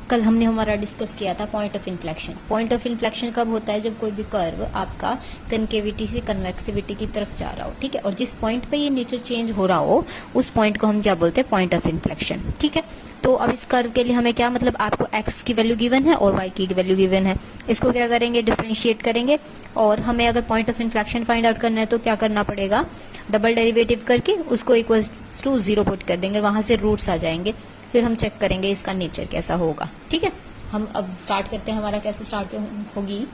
कल हमने हमारा डिस्कस किया था point of inflection. Point of inflection कब होता है? जब कोई भी कर्व आपका कनकेविटी से कन्वेक्सिविटी की तरफ जा रहा हो, ठीक है, और जिस पॉइंट पे ये नेचर चेंज हो रहा हो उस पॉइंट को हम क्या बोलते हैं? पॉइंट ऑफ इन्फ्लेक्शन, ठीक है। तो अब इस कर्व के लिए हमें क्या मतलब, आपको x की वैल्यू गिवन है और y की वैल्यू गिवन है, इसको क्या करेंगे? डिफरेंशिएट करेंगे, और हमें अगर point of inflection find out करना है तो क्या करना पड़ेगा? डबल डेरिवेटिव करके उसको इक्वल टू 0 पुट कर देंगे, वहां से रूट्स आ जाएंगे, फिर हम चेक करेंगे इसका नेचर कैसा होगा, ठीक है। हम अब स्टार्ट करते हैं, हमारा कैसे स्टार्ट होगी।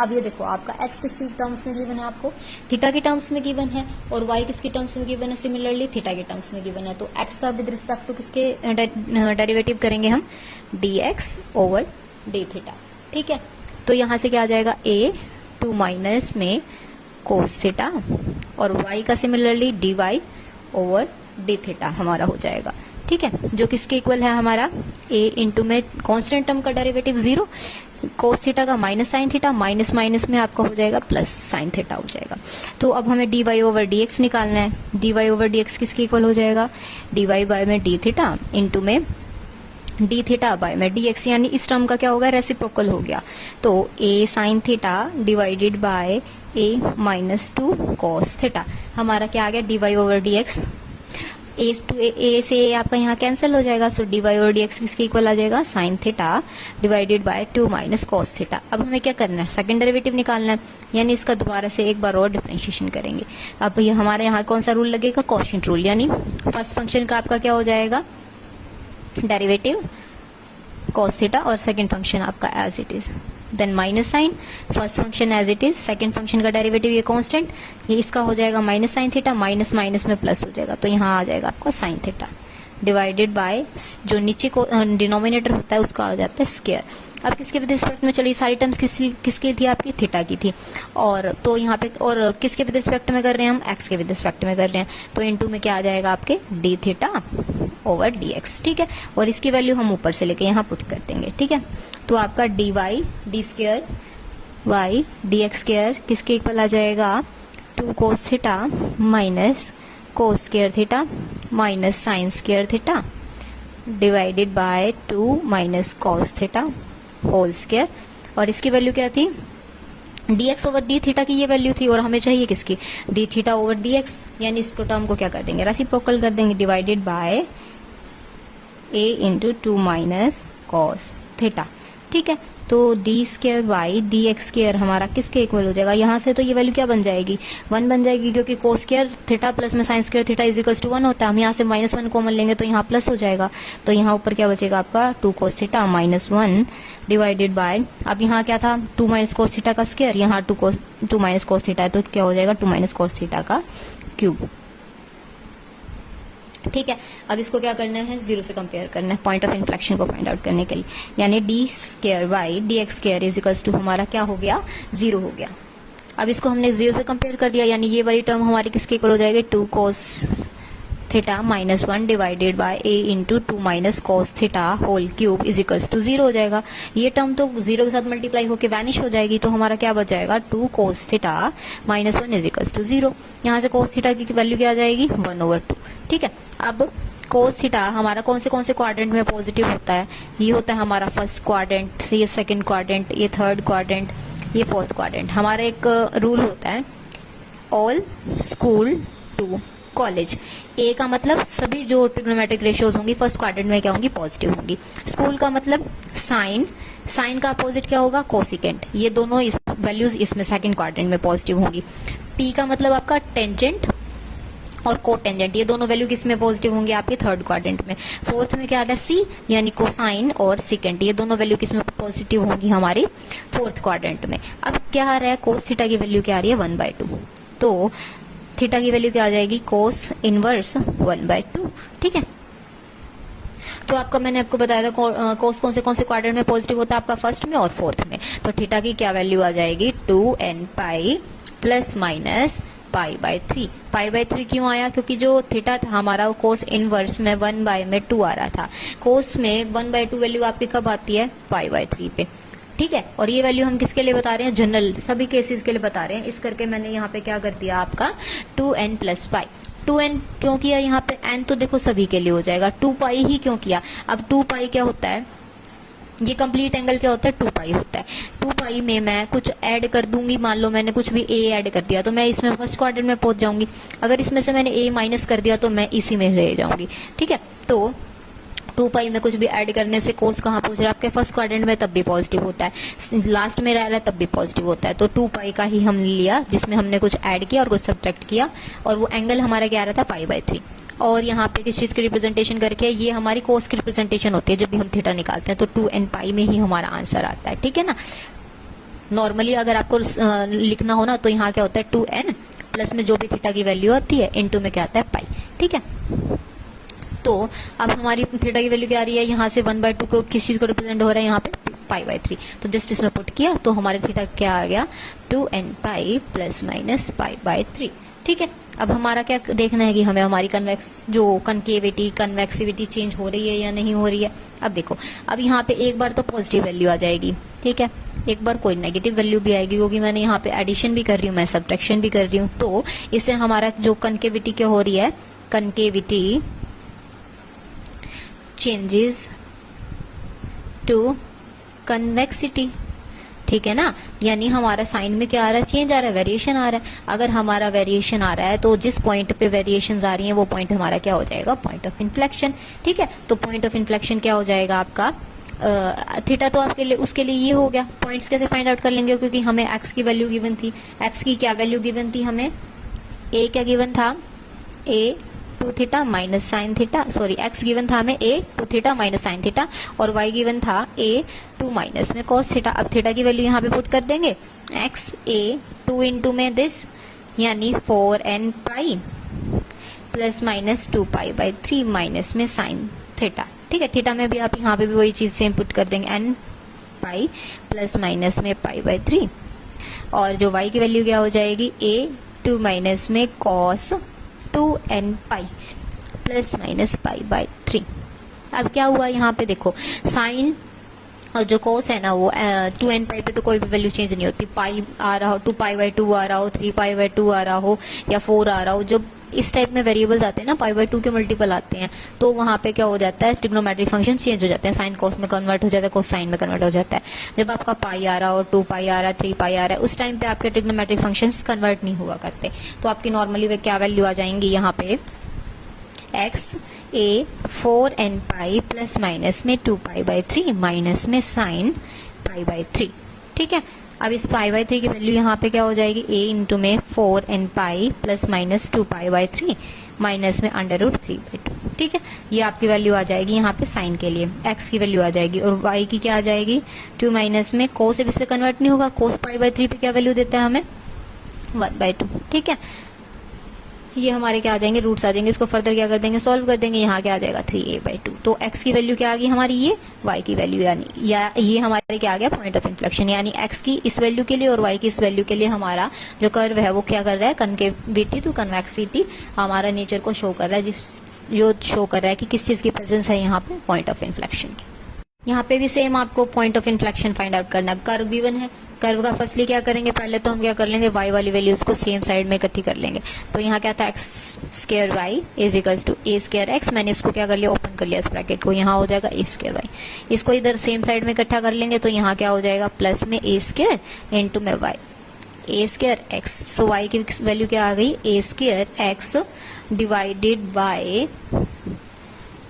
अब ये देखो, आपका x किसकी टर्म्स में गिवन है? आपको थीटा की टर्म्स में गिवन है, और y किसकी टर्म्स में गिवन है? सिमिलरली थीटा के टर्म्स में गिवन है। तो x का विद रिस्पेक्ट टू किसके डेरिवेटिव करेंगे हम? dx ओवर डी थीटा, ठीक है। तो यहाँ से क्या आ जाएगा? a टू माइनस में कोस थीटा, और y का similarly dy over D theta हमारा हो जाएगा, ठीक है, जो किसके इक्वल है? हमारा a इंटू में कांस्टेंट टर्म का डेरिवेटिव 0, कोस थीटा का minus sine theta, minus minus में आपका हो जाएगा प्लस साइन थीटा हो जाएगा। तो अब हमें dy ओवर dx निकालना है। dy ओवर dx किसके इक्वल हो जाएगा? dy बाय में डी थीटा इंटू में डी थीटा बाय में dx, यानी इस टर्म का क्या होगा? रेसिप्रोकल हो गया। तो a sine theta divided by a minus 2 cos theta, हमारा क्या आ गया? dy ओवर dx, a से a आपका यहाँ कैंसिल हो जाएगा, सो dy ओवर dx किसके इक्वल आ जाएगा? Sine theta divided by 2 minus cos theta. अब हमें क्या करना है? सेकंड डेरिवेटिव निकालना है, यानी इसका दोबारा से एक बार और डिफरेंशिएशन करेंगे। अब ये हमारे यहाँ कौन सा रूल लगेगा? क्वोशिएंट रूल, यानी फर्स्ट फंक्शन का आपका क्या हो जाएगा? डेरिवेटिव कॉस थीटा, और सेकंड फंक्शन आपका as it is, then minus sine, first function as it is, second function का डेरिवेटिव ये कांस्टेंट, ये इसका हो जाएगा minus sine theta, minus minus में प्लस हो जाएगा, तो यहाँ आ जाएगा आपका साइन थीटा डिवाइडेड बाय जो नीचे को डिनोमिनेटर होता है उसका आ जाता है स्क्वायर। अब किसके विद रिस्पेक्ट में? चलिए सारी टर्म्स किसकी थी? आपकी थीटा की थी, और तो यहाँ पे और किसके विद रिस्पेक्ट में कर रहे हैं हम? एक्स के विद रिस्पेक्ट में कर रहे हैं, तो इनटू में क्या आ जाएगा? आपके D theta over D x, ठीक है, और इसकी वैल्यू हम ऊपर से लेके यहाँ पुट कर देंगे, ठीक है। तो आपका d y d square y d x square किसके इक्वल आ जाएगा? 2 cos theta minus cos square theta minus sine square theta divided by 2 minus cos theta whole square, और इसकी वैल्यू क्या थी? dx ओवर डी थीटा की ये value थी, और हमें चाहिए किसकी? डी थीटा ओवर dx, यानी इसको टर्म को क्या कर देंगे? रेसिप्रोकल कर देंगे, divided by a into 2 minus cos theta, ठीक है। तो d square y d x square हमारा किसके इक्वल हो जाएगा? यहाँ से तो ये वैल्यू क्या बन जाएगी? 1 बन जाएगी, क्योंकि कोस स्क्वायर थीटा प्लस में sine square theta is equal to 1 होता है। हम यहाँ से -1 कॉमन लेंगे तो यहाँ प्लस हो जाएगा, तो यहाँ ऊपर क्या बचेगा आपका? 2 cos theta minus 1 divided bye, अब यहाँ क्या था? 2 माइनस कोस थीटा का स्क्वायर, यहाँ 2 माइनस कोस थीटा है, तो क्या हो जाएगा? 2 माइनस कोस थीटा का क्यूब, ठीक है। अब इसको क्या करना है? 0 से कंपेयर करना है पॉइंट ऑफ इन्फ्लेक्शन को फाइंड आउट करने के लिए, यानी d square y d x square is equals to हमारा क्या हो गया? 0 हो गया। अब इसको हमने 0 से कंपेयर कर दिया, यानी ये वाली टर्म हमारी किसके इक्वल हो जाएगी? 2 cos theta minus 1 divided by a into 2 minus cos theta whole cube is equals to 0 हो जाएगा। ये टर्म तो 0 के साथ मल्टीप्लाई होकर वैनिश हो जाएगी, तो हमारा क्या बच जाएगा? 2 cos theta minus 1 is equals to 0। यहाँ से कोस थीटा की वैल्यू क्या आ जाएगी? 1/2, ठीक है। अब कोस थीटा हमारा कौन से क्वाड्रेंट में पॉजिटिव होता है? ये होता है हमारा फर्स्ट क्वाड्रेंट, ये सेकंड क्वाड्रेंट, ये थर्ड क्वाड्रेंट, ये फोर्थ क्वाड्रेंट। हमारा एक रूल होता है, ऑल स्कूल टू कॉलेज। ए का मतलब सभी जो ट्रिग्नोमेट्रिक रेशियोज होंगी फर्स्ट क्वाड्रेंट में क्या होंगी? पॉजिटिव होंगी। स्कूल का मतलब साइन, साइन का अपोजिट क्या होगा? कोसिकेंट, ये दोनों इस वैल्यूज इसमें सेकंड क्वाड्रेंट में पॉजिटिव होंगी। टी का मतलब आपका टेंजेंट और कोटेंजेंट, ये दोनों वैल्यू किस में पॉजिटिव होंगे? आपके थर्ड क्वाड्रेंट में। फोर्थ में क्या आ रहा है? सी, यानी कोसाइन और सिकेंट, ये दोनों वैल्यू किस में पॉजिटिव होंगी? हमारी फोर्थ क्वाड्रेंट में। अब क्या आ रहा है? कोस थीटा की वैल्यू क्या आ रही है? 1/2, तो थीटा की वैल्यू क्या आ जाएगी? कोस इनवर्स 1/2, ठीक है। तो आपका मैंने आपको बताया था कोस कौन से क्वाड्रेंट में पॉजिटिव होता है? आपका फर्स्ट में और फोर्थ में। तो थीटा की क्या वैल्यू आ जाएगी? 2n pi plus minus π/3। π/3 क्यों आया? क्योंकि जो थीटा था हमारा कोस इनवर्स में 1/2 आ रहा था। कोस में 1/2 वैल्यू आपकी कब आती है? π/3 पे, ठीक है। और ये वैल्यू हम किसके लिए बता रहे हैं? जनरल सभी केसेस के लिए बता रहे हैं। इस करके मैंने यहाँ पे क्या कर दिया आपका 2n + π। 2n क्यों किया यहाँ पे? n तो देखो सभी के लिए हो जाएगा, 2 पाई ही क्यों किया? अब 2 पाई क्या होता है? ये कंप्लीट एंगल क्या होता है, 2 पाई होता है। 2 पाई में मैं कुछ ऐड कर दूंगी, मान लो मैंने कुछ भी a ऐड कर दिया तो मैं इसमें फर्स्ट क्वाड्रेंट में पहुंच जाऊंगी। अगर इसमें से मैंने a माइनस कर दिया तो मैं इसी में रह जाऊंगी, ठीक है। तो 2 पाई में कुछ भी ऐड करने से कोस कहाँ पहुंच रहा है आपके फर्स्ट क्वाड्रेंट में, तब भी पॉजिटिव होता है, लास्ट में रह रहा है तब भी पॉजिटिव होता है। तो 2 पाई का ही हम लिया जिसमें हमने कुछ ऐड किया और कुछ सब्ट्रैक्ट किया, और वो एंगल हमारा क्या आ रहा था, π/3। और यहाँ पे किस चीज की रिप्रेजेंटेशन करके, ये हमारी कोस की रिप्रेजेंटेशन होती है जब भी हम थीटा निकालते हैं, तो 2n पाई में ही हमारा आंसर आता है, ठीक है ना। नॉर्मली अगर आपको लिखना हो ना तो यहाँ क्या होता है 2n प्लस में जो भी थीटा की वैल्यू आती है इनटू में क्या आता है पाई, ठीक है। तो अब हमारी थीटा की वैल्यू क्या आ रही है, यहाँ से 1/2 को किस चीज को रिप्रेजेंट हो रहा है, यहाँ पे π/3, तो जस्ट इसमें पुट किया तो हमारे थीटा क्या आ गया 2n पाई प्लस माइनस π/3, ठीक है। अब हमारा क्या देखना है कि हमें हमारी कनकेविटी कन्वेक्सिविटी चेंज हो रही है या नहीं हो रही है। अब देखो, अब यहाँ पे एक बार तो पॉजिटिव वैल्यू आ जाएगी, ठीक है, एक बार कोई नेगेटिव वैल्यू भी आएगी, क्योंकि मैंने यहाँ पे एडिशन भी कर रही हूँ, मैं सब्ट्रैक्शन भी कर रही हूँ। तो इससे हमारा जो कनकेविटी क्या हो रही है, कनकेविटी चेंजेस टू कन्वेक्सिटी, ठीक है ना। यानी हमारा साइन में क्या आ रहा है, चेंज आ रहा है, वेरिएशन आ रहा है। अगर हमारा वेरिएशन आ रहा है तो जिस पॉइंट पे वेरिएशंस आ रही हैं वो पॉइंट हमारा क्या हो जाएगा, पॉइंट ऑफ इन्फ्लेक्शन, ठीक है। तो पॉइंट ऑफ इन्फ्लेक्शन क्या हो जाएगा आपका, थीटा तो आपके लिए उसके लिए ये हो गया। पॉइंट्स कैसे फाइंड आउट कर लेंगे, क्योंकि हमें एक्स की वैल्यू गिवन थी, एक्स की क्या वैल्यू गिवन थी हमें, ए क्या गिवन था, a 2 theta minus sine theta, sorry x given था हमें a 2 theta minus sine theta, और y गिवन था a 2 माइनस में cos थीटा। अब थीटा की वैल्यू यहाँ पे पुट कर देंगे, x a 2 इंटू में दिस यानी 4n pi plus minus 2 π/3 minus में साइन थीटा, ठीक है। थीटा में भी आप यहाँ पे भी वही चीज सेम पुट कर देंगे, n पाई प्लस माइनस में π/3, और जो y की वैल्यू क्या हो जाएगी, a 2 माइनस में cos 2n pi plus minus π/3। अब क्या हुआ यहाँ पे देखो, साइन और जो कोस है ना वो 2n पाई पे तो कोई भी वैल्यू चेंज नहीं होती, पाई आ रहा हो, 2 π/2 आ रहा हो, 3 π/2 आ रहा हो या 4 आ रहा हो, जब इस टाइप में वेरिएबल्स आते हैं ना, π/2 के मल्टीपल आते हैं, तो वहां पे क्या हो जाता है, ट्रिग्नोमेट्रिक फंक्शन चेंज हो जाते हैं, साइन कोस में कन्वर्ट हो जाता है, कोस साइन में कन्वर्ट हो जाता है। जब आपका पाई आ रहा हो, 2 पाई आ रहा है, 3 पाई आ रहा है, उस टाइम पे आपके ट्रिग्नोमेट्रिक फंक्शंस कन्वर्ट नहीं हुआ करते, तो आपकी नॉर्मली वे क्या वैल्यू आ जाएंगी यहाँ पे, एक्स ए 4n पाई प्लस माइनस में 2 π/3 माइनस में साइन π/3, ठीक है। अब इस π/3 की वैल्यू यहाँ पे क्या हो जाएगी, a इंटू में 4n pi plus minus 2 π/3 minus में √3/2, ठीक है। ये आपकी वैल्यू आ जाएगी यहाँ पे साइन के लिए, x की वैल्यू आ जाएगी, और y की क्या आ जाएगी 2 माइनस में कोस, अब इस पे कन्वर्ट नहीं होगा, कोस π/3 पे क्या वैल्यू देता है हमें 1/2, ठीक है। ये हमारे क्या आ जाएंगे, रूट्स आ जाएंगे, इसको फर्दर क्या कर देंगे, सॉल्व कर देंगे, यहाँ क्या आ जाएगा 3a/2। तो x की वैल्यू क्या आ गई हमारी, ये y की वैल्यू, यानी या ये हमारे क्या आ गया, पॉइंट ऑफ इन्फ्लेक्शन, यानी x की इस वैल्यू के लिए और y की इस वैल्यू के लिए हमारा जो कर्व है वो क्या कर रहा है, कनकेविटी टू कन्वेक्सिटी हमारा नेचर को शो कर रहा है, जो शो कर रहा है कि किस चीज की प्रेजेंस है यहाँ पे, पॉइंट ऑफ इन्फ्लेक्शन की। यहाँ पे भी सेम आपको point of inflection find out करना है। कर्व गिवन है, कर्व का फर्स्टली क्या करेंगे, पहले तो हम क्या कर लेंगे, y वाली वैल्यूज को सेम साइड में इकट्ठी कर लेंगे। तो यहाँ क्या था, x square y is equals to a square x, मैंने इसको क्या कर लिया, ओपन कर लिया इस ब्रैकेट को, यहाँ हो जाएगा ए स्क्वायर वाई, इसको इधर सेम साइड में इकट्ठा कर लेंगे, तो यहाँ क्या हो जाएगा, प्लस में ए स्क्वायर इंटू में y, a square x. So y की वैल्यू क्या आ गई, a square x divided by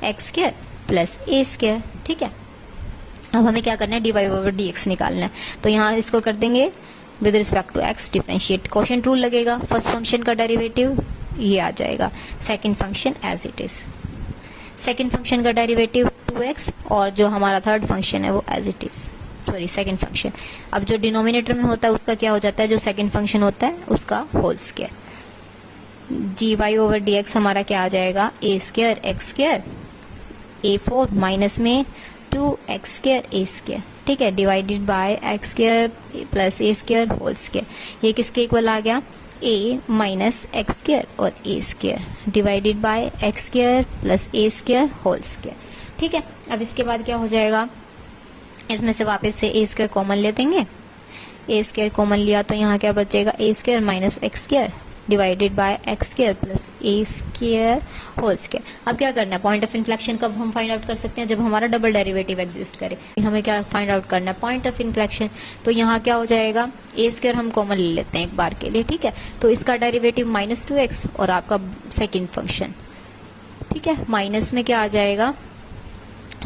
x square plus a square, ठीक है। अब हमें क्या करना है, dy/dx निकालना है, तो यहाँ इसको कर देंगे with respect to x, differentiate quotient rule लगेगा, फर्स्ट फंक्शन का डेरिवेटिव ये आ जाएगा, second function as it is, second function का डेरिवेटिव 2x, और जो हमारा थर्ड फंक्शन है वो as it is, sorry second function. अब जो डिनोमिनेटर में होता है उसका क्या हो जाता है, जो सेकंड फंक्शन होता है उसका होल स्क्वायर, dy/dx हमारा क्या आ जाएगा, a स्क्वायर x स्क्वायर a4 माइनस में 2x स्क्वायर a स्क्वायर, ठीक है, divided by x square plus a square whole square. ये किसके इक्वल आ गया, a माइनस एक्स स्क्वायर और a square divided by x square plus a square whole square, ठीक है। अब इसके बाद क्या हो जाएगा, इसमें से वापस से a स्क्वायर कॉमन ले देंगे, a स्क्वायर कॉमन लिया तो यहाँ क्या बचेगा, a square minus x square divided by x square plus a square whole square. अब क्या करना है, पॉइंट ऑफ इन्फ्लेक्शन कब हम फाइंड आउट कर सकते हैं, जब हमारा डबल डेरिवेटिव एग्जिस्ट करे। हमें क्या फाइंड आउट करना है, पॉइंट ऑफ इन्फ्लेक्शन। तो यहाँ क्या हो जाएगा, ए स्क्वायर हम कॉमन ले लेते हैं एक बार के लिए, ठीक है। तो इसका डेरिवेटिव -2x और आपका सेकेंड फंक्शन, ठीक है। माइनस में क्या आ जाएगा,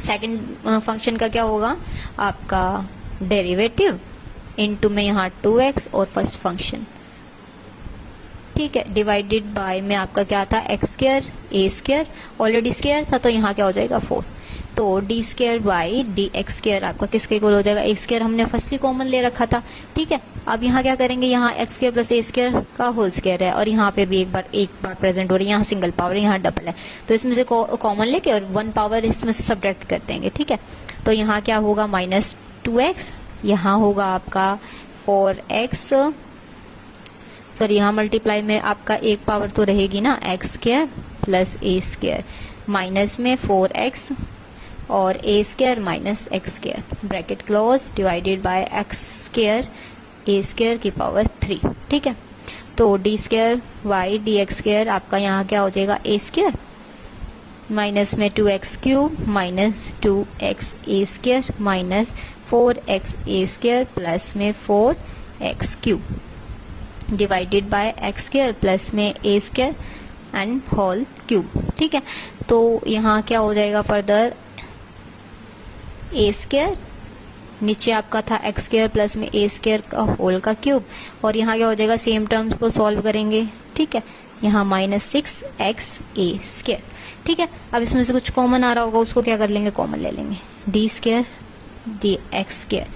सेकंड फंक्शन का क्या होगा आपका डेरिवेटिव, इनटू में यहाँ 2x और फर्स्ट फंक्शन, ठीक है, डिवाइडेड बाय में आपका क्या था x square a square, already square था तो यहाँ क्या हो जाएगा 4। तो d square by D x square आपका किसके इक्वल हो जाएगा, एक्स स्क्वायर हमने फर्स्टली कॉमन ले रखा था, ठीक है। अब यहाँ क्या करेंगे, यहाँ x square plus a square का होल स्क्वायर है और यहाँ पे भी एक बार प्रेजेंट हो रही है, यहाँ सिंगल पावर यहाँ डबल है, तो इसमें से कॉमन लेके और 1 पावर इसमें से सब्ट्रैक्ट कर देंगे, ठीक है। तो यहाँ क्या होगा -2x, यहाँ होगा आपका 4x, सॉरी यहाँ मल्टीप्लाई में आपका एक पावर तो रहेगी ना, x square plus a square, minus में 4x और a square minus x square, bracket close, divided by x square a square की पावर 3, ठीक है। तो d square y d x square आपका यहाँ क्या हो जाएगा ए स्क्वायर, माइनस में 2x क्यूब माइनस 2x ए स्क्वायर माइनस 4x ए स्क्वायर प्लस में 4x cube, divided by x square plus में a square and whole cube, ठीक है। तो यहाँ क्या हो जाएगा फर्दर, ए स्क्वायर नीचे आपका था एक्स स्क्वायर प्लस में ए स्क्वायर का होल का क्यूब, और यहाँ क्या हो जाएगा, सेम टर्म्स को सॉल्व करेंगे, ठीक है। यहाँ -6x ए स्क्वायर, ठीक है। अब इसमें से कुछ कॉमन आ रहा होगा, उसको क्या कर लेंगे, कॉमन ले लेंगे, D square D x square,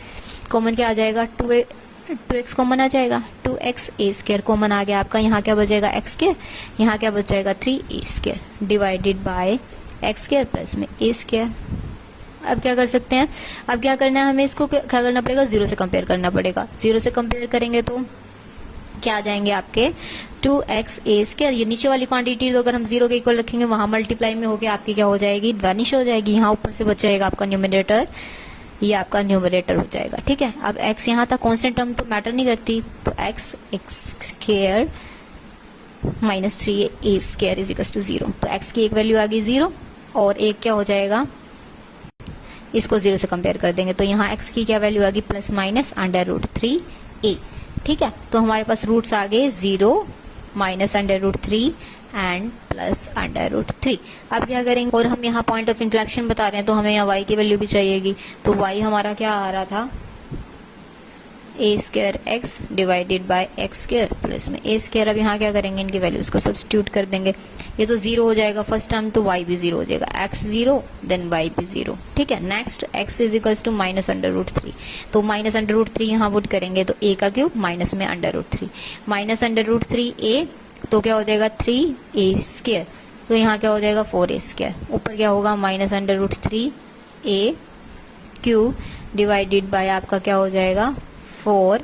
common क्या आ जाएगा, 2x कॉमन आ जाएगा, 2x ए स्क्वायर कॉमन आ गया आपका, यहाँ क्या बचेगा एक्स स्क्वायर, यहाँ क्या बच जाएगा 3 a square, divided by x square plus में ए स्क्वायर। अब क्या कर सकते हैं, अब क्या करना है हमें, इसको क्या करना पड़ेगा, 0 से कंपेयर करना पड़ेगा। 0 से कंपेयर करेंगे तो क्या आ जाएंगे आपके 2x ए स्क्वायर, ये नीचे वाली क्वांटिटी तो अगर हम 0 के इक्वल रखेंगे वहां मल्टीप्लाई में होकर आपकी क्या हो जाएगी, वैनिश हो जाएगी, यहाँ ऊपर से बच जाएगा आपका न्यूमरेटर, ये आपका न्यूमरेटर हो जाएगा, ठीक है। अब x यहाँ तक कांस्टेंट टर्म तो मैटर नहीं करती, तो x square minus 3 a square is equal to 0, तो x की एक वैल्यू आ गई 0 और एक क्या हो जाएगा, इसको 0 से कंपेयर कर देंगे तो यहाँ x की क्या वैल्यू आ गई, प्लस माइनस √3a, ठीक है। तो हमारे पास रूट्स आ गए 0 -√3 एंड प्लस √3। अब क्या करेंगे, और हम यहाँ पॉइंट ऑफ इन्फ्लेक्शन बता रहे हैं तो हमें यहाँ y की वैल्यू भी चाहिएगी, तो y हमारा क्या आ रहा था, a square x divided by x square plus में ए स्क्वायर। अब यहाँ क्या करेंगे, इनकी वैल्यूज को सब्स्टिट्यूट कर देंगे, ये तो 0 हो जाएगा फर्स्ट टर्म, तो y भी 0 हो जाएगा, x 0 देन y भी 0, ठीक है। Next x is equals to -√3, तो -√3 यहाँ पुट करेंगे तो a का क्यूब माइनस में √3 -√3a, तो क्या हो जाएगा 3a स्क्वायर, तो यहाँ क्या हो जाएगा 4a स्क्वायर, ऊपर क्या होगा -√3a क्यूब डिवाइडेड बाय आपका क्या हो जाएगा 4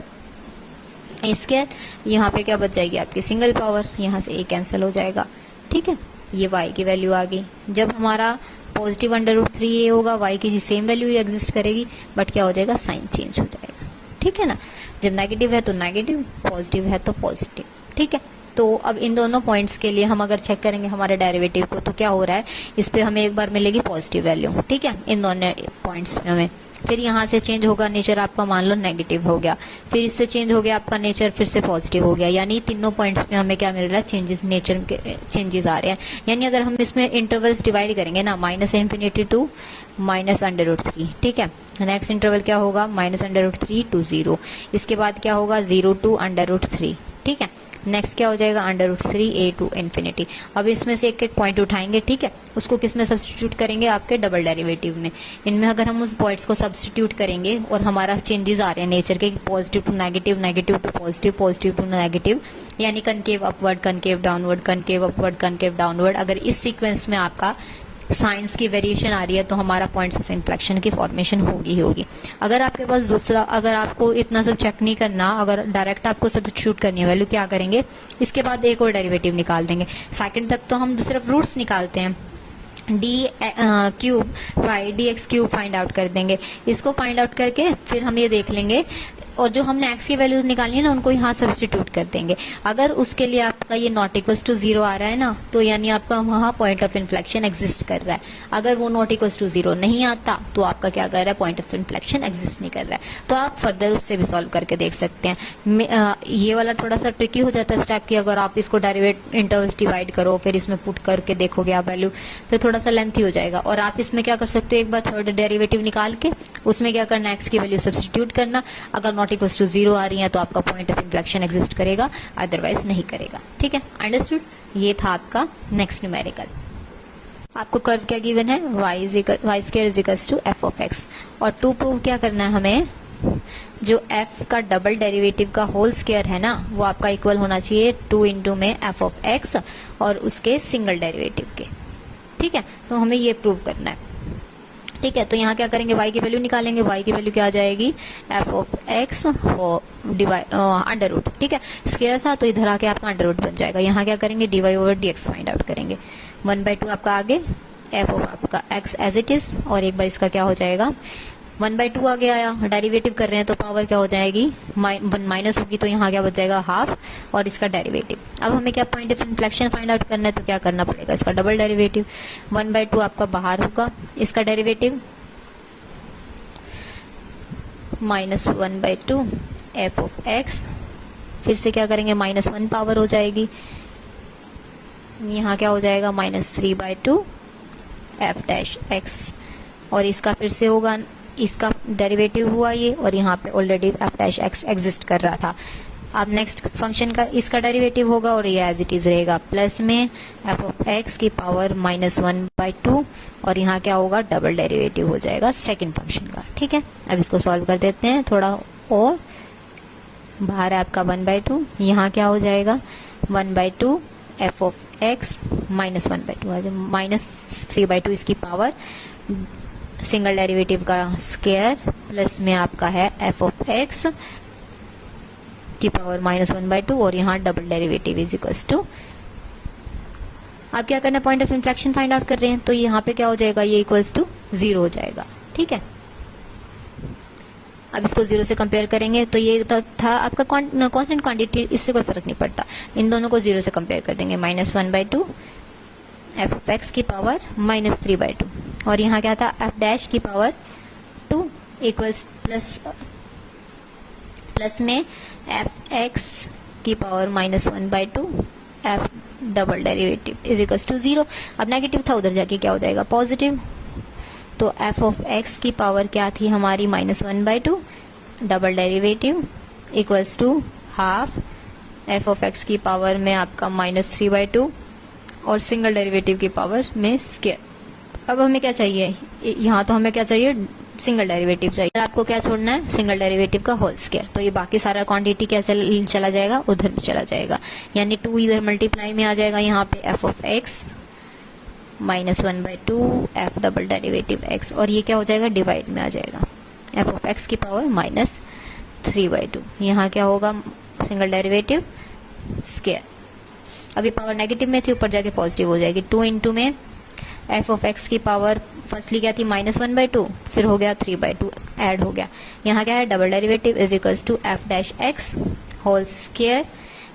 ए स्क्वायर, यहाँ पे क्या बच जाएगी आपकी सिंगल पावर, यहाँ से a कैंसिल हो जाएगा, ठीक है। ये y की वैल्यू आ गई, जब हमारा पॉजिटिव √3a होगा y की सेम वैल्यू एग्जिस्ट करेगी, बट क्या हो जाएगा साइन चेंज हो जाएगा, ठीक है ना। जब नेगेटिव है तो नेगेटिव, पॉजिटिव है तो पॉजिटिव, ठीक है। तो अब इन दोनों पॉइंट्स के लिए हम अगर चेक करेंगे हमारे डेरिवेटिव को, तो क्या हो रहा है, इस पे हमें एक बार मिलेगी पॉजिटिव वैल्यू, ठीक है, इन दोनों पॉइंट्स में हमें, फिर यहाँ से चेंज होगा नेचर आपका, मान लो नेगेटिव हो गया, फिर इससे चेंज हो गया आपका नेचर, फिर से पॉजिटिव हो गया, यानी तीनों पॉइंट्स में हमें क्या मिल रहा है, चेंजेस, नेचर के चेंजेस आ रहे हैं। यानी अगर हम इसमें इंटरवल्स डिवाइड करेंगे ना, -∞ टू -√3, ठीक है। नेक्स्ट इंटरवल क्या होगा, -√3 टू 0, इसके बाद क्या होगा 0 टू √3, ठीक है। नेक्स्ट क्या हो जाएगा √3a टू इन्फिनिटी। अब इसमें से एक एक पॉइंट उठाएंगे, ठीक है, उसको किस में सब्स्टिट्यूट करेंगे, आपके डबल डेरिवेटिव में। इनमें अगर हम उस पॉइंट्स को सब्स्टिट्यूट करेंगे और हमारा चेंजेस आ रहे हैं नेचर के, positive to negative, negative to positive, positive to negative, यानी concave upward, concave downward, concave upward, concave downward, अगर इस सीक्वेंस में आपका साइंस की वेरिएशन आ रही है तो हमारा पॉइंट्स ऑफ इन्फ्लेक्शन की फॉर्मेशन होगी ही होगी। अगर आपके पास दूसरा, अगर आपको इतना सब चेक नहीं करना, अगर डायरेक्ट आपको सब्स्टिट्यूट करनी है वैल्यू, क्या करेंगे, इसके बाद एक और डेरिवेटिव निकाल देंगे। सेकंड तक तो हम सिर्फ रूट्स निकालते हैं, d cube y d x cube find out कर देंगे। इसको फाइंड आउट करके फिर हम ये देख लेंगे और जो हमने x की वैल्यूज निकाली है ना उनको यहाँ सब्स्टिट्यूट कर देंगे। अगर उसके लिए आपका ये नॉट इक्वल्स टू 0 आ रहा है ना तो यानी आपका वहाँ पॉइंट ऑफ इन्फ्लेक्शन एग्जिस्ट कर रहा है। अगर वो नॉट इक्वल्स टू 0 नहीं आता तो आपका क्या कर रहा है, पॉइंट ऑफ इन्फ्लेक्शन एग्जिस्ट नहीं कर रहा है। तो आप फर्दर उससे भी सॉल्व करके देख सकते हैं। ये वाला थोड़ा सा ट्रिकी हो जाता है स्टेप की, अगर आप इसको डेरिवेट इंटर्वल्स डिवाइड करो फिर इसमें पुट करके देखोगे आप वैल्यू, फिर थोड़ा सा लेंथी हो जाएगा। और आप इसमें क्या कर सकते हो, एक बार थर्ड डेरिवेटिव निकाल के उसमें क्या करना है, एक्स की वैल्यू सब्स्टिट्यूट करना। अगर नॉट इक्वल्स टू 0 आ रही है तो आपका पॉइंट ऑफ इन्फ्लेक्शन एग्जिस्ट करेगा, अदरवाइज नहीं करेगा। ठीक है, अंडरस्टूड। ये था आपका नेक्स्ट न्यूमेरिकल। आपको कर्व क्या गिवन है, y square is equals to f of x। और टू प्रूव क्या करना है हमें, जो f का डबल डेरिवेटिव का होल स्क्वायर है ना वो आपका इक्वल होना चाहिए 2 इंटू में f ऑफ x और उसके सिंगल डेरिवेटिव के। ठीक है, तो हमें ये प्रूव करना है। ठीक है, तो यहाँ क्या करेंगे, y की वैल्यू निकालेंगे। y की वैल्यू क्या आ जाएगी, f of x divide under root. ठीक है, स्क्वायर था तो इधर आके आपका अंडर रूट बन जाएगा। यहाँ क्या करेंगे, dy over dx find out करेंगे। 1/2 आपका आगे, f ऑफ आपका x एज इट इज, और एक बार इसका क्या हो जाएगा 1/2 आगे आया। डेरिवेटिव कर रहे हैं तो पावर क्या हो जाएगी, माइनस होगी तो यहाँ क्या बच जाएगा हाफ, और इसका डेरिवेटिव। अब हमें क्या point of inflection find out करना है तो क्या करना पड़ेगा, इसका डबल डेरिवेटिव। 1/2 आपका बाहर होगा, इसका डेरिवेटिव -1/2 f ऑफ x, फिर से क्या करेंगे -1 पावर हो जाएगी, यहाँ क्या हो जाएगा -3/2 f डैश x, और इसका फिर से होगा, इसका डेरिवेटिव हुआ ये, और यहाँ पे already f dash x exist कर रहा था। अब नेक्स्ट फंक्शन का इसका डेरिवेटिव होगा और ये एज इट इज रहेगा, प्लस में f ऑफ x की पावर -1/2, और यहाँ क्या होगा डबल डेरिवेटिव हो जाएगा सेकंड फंक्शन का। ठीक है, अब इसको सॉल्व कर देते हैं थोड़ा, और बाहर है आपका 1/2, यहाँ क्या हो जाएगा 1/2 f ऑफ x -1/2 -3/2 इसकी पावर, सिंगल डेरिवेटिव का स्क्वायर, प्लस में आपका है f ऑफ x की पावर -1/2, और यहाँ double derivative is equals to, आप क्या करना है point of inflection find out कर रहे हैं तो यहाँ पे क्या हो जाएगा, ये इक्वल्स टू 0 हो जाएगा। ठीक है, अब इसको 0 से कंपेयर करेंगे तो ये था आपका कांस्टेंट क्वांटिटी, इससे कोई फर्क नहीं पड़ता, इन दोनों को 0 से कंपेयर कर देंगे। -1/2 f ऑफ x की पावर -3/2, और यहाँ क्या था f डैश की पावर 2 इक्वल्स प्लस में f x की power -1/2 f double derivative is equals to 0। अब नेगेटिव था उधर जाके क्या हो जाएगा पॉजिटिव, तो f ऑफ x की पावर क्या थी हमारी -1/2 double derivative equals to half f of x की पावर में आपका -3/2 और सिंगल डेरिवेटिव की पावर में स्क्वायर। अब हमें क्या चाहिए, यहाँ तो हमें क्या चाहिए सिंगल डेरिवेटिव चाहिए, आपको क्या छोड़ना है सिंगल डेरिवेटिव का होल स्क्वायर, तो ये बाकी सारा क्वांटिटी क्या चला जाएगा, उधर भी चला जाएगा, यानी 2 इधर मल्टीप्लाई में आ जाएगा, यहाँ पे f of x -1/2 f double derivative x, और ये क्या हो जाएगा डिवाइड में आ जाएगा, f ऑफ x की पावर -3/2, यहाँ क्या होगा सिंगल डेरिवेटिव स्क्वायर। अभी पावर नेगेटिव में थी, ऊपर जाके पॉजिटिव हो जाएगी, 2 इंटू में f ऑफ x की पावर फर्स्टली क्या थी -1/2, फिर हो गया 3/2 ऐड हो गया, यहाँ क्या है double derivative is equals to f dash x whole square,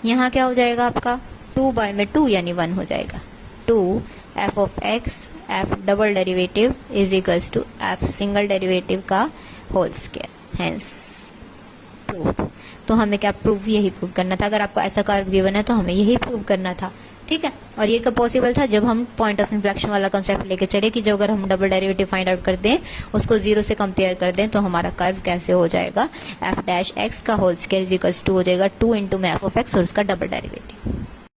यहाँ क्या हो जाएगा आपका 2/2 यानी 1 हो जाएगा, 2 f of x f double derivative is equals to f single derivative का होल स्क्वायर, हेंस प्रूव। तो हमें क्या प्रूव, यही प्रूव करना था। अगर आपको ऐसा कर्व गिवन है तो हमें यही प्रूव करना था। ठीक है, और ये कब पॉसिबल था, जब हम पॉइंट ऑफ इन्फ्लेक्शन वाला कंसेप्ट लेके चले कि जो अगर हम डबल डेरिवेटिव फाइंड आउट कर दें उसको 0 से कंपेयर कर दें तो हमारा कर्व कैसे हो जाएगा, f डैश x का whole square is equals to हो जाएगा 2 इंटू में f ऑफ x और उसका डबल डेरिवेटिव।